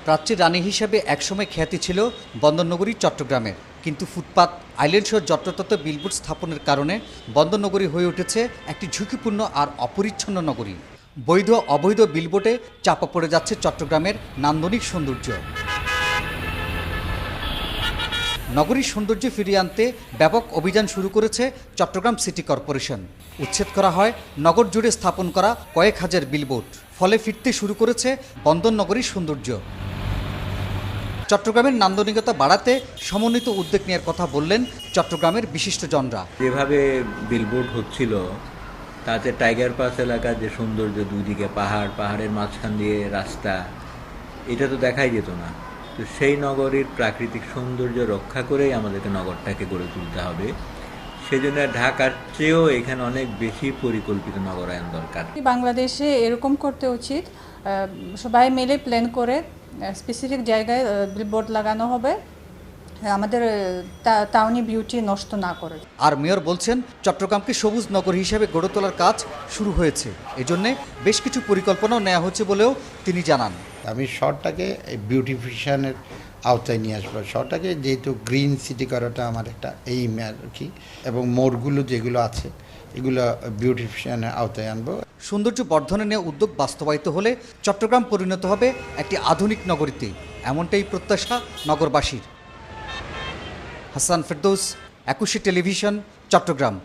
প্রাচ্যের রানী হিসেবে একসময় খ্যাতি ছিল বন্দরনগরী চট্টগ্রামের, কিন্তু ফুটপাত, আইল্যান্ড সহ যত্রতত্র বিলবোর্ড স্থাপনের কারণে বন্দরনগরী হয়ে উঠেছে একটি ঝুঁকিপূর্ণ আর অপরিচ্ছন্ন নগরী। বৈধ অবৈধ বিলবোর্ডে চাপা পড়ে যাচ্ছে চট্টগ্রামের নান্দনিক সৌন্দর্য। নগরীর সৌন্দর্য ফিরিয়ে আনতে ব্যাপক অভিযান শুরু করেছে চট্টগ্রাম সিটি কর্পোরেশন। উচ্ছেদ করা হয় নগর জুড়ে স্থাপন করা কয়েক হাজার বিলবোর্ড, ফলে ফিরতে শুরু করেছে বন্দরনগরীর সৌন্দর্য। চট্টগ্রামের নান্দনিকতা বাড়াতে সমন্বিত উদ্যোগ নেওয়ার কথা বললেন চট্টগ্রামের বিশিষ্টজনরা। যেভাবে বিলবোর্ড হচ্ছিল তাতে টাইগার পাস এলাকার যে সৌন্দর্য, দুইদিকে পাহাড়, পাহাড়ের মাঝখান দিয়ে রাস্তা, এটা তো দেখাই যেত না। তো সেই নগরীর প্রাকৃতিক সৌন্দর্য রক্ষা করেই আমাদেরকে নগরটাকে গড়ে তুলতে হবে। সেই জন্য ঢাকার চেয়েও এখানে অনেক বেশি পরিকল্পিত নগরায়ন দরকার। বাংলাদেশে এরকম করতে উচিত, সবাই মিলে প্ল্যান করে স্পেসিফিক জায়গায় বিলবোর্ড লাগানো হবে, আমাদের টাউনি বিউটি নষ্ট না করে। আর মেয়র বলছেন, চট্টগ্রামকে সবুজ নগর হিসেবে গড়ে তোলার কাজ শুরু হয়েছে। এজন্যে বেশ কিছু পরিকল্পনাও নেওয়া হচ্ছে বলেও তিনি জানান। আমি শহরটাকে বিউটিফিকেশনের আওতায় নিয়ে আসবো। শহরটাকে যেহেতু গ্রিন সিটি করাটা আমার একটা এইম আর কি, এবং মোড়গুলো যেগুলো আছে এগুলো বিউটিফিকেশনের আওতায় আনবো। সৌন্দর্য বর্ধনে নেওয়া উদ্যোগ বাস্তবায়িত হলে চট্টগ্রাম পরিণত হবে একটি আধুনিক নগরীতে, এমনটাই প্রত্যাশা নগরবাসীর। হাসান ফেরদৌস, 21 টেলিভিশন, চট্টগ্রাম।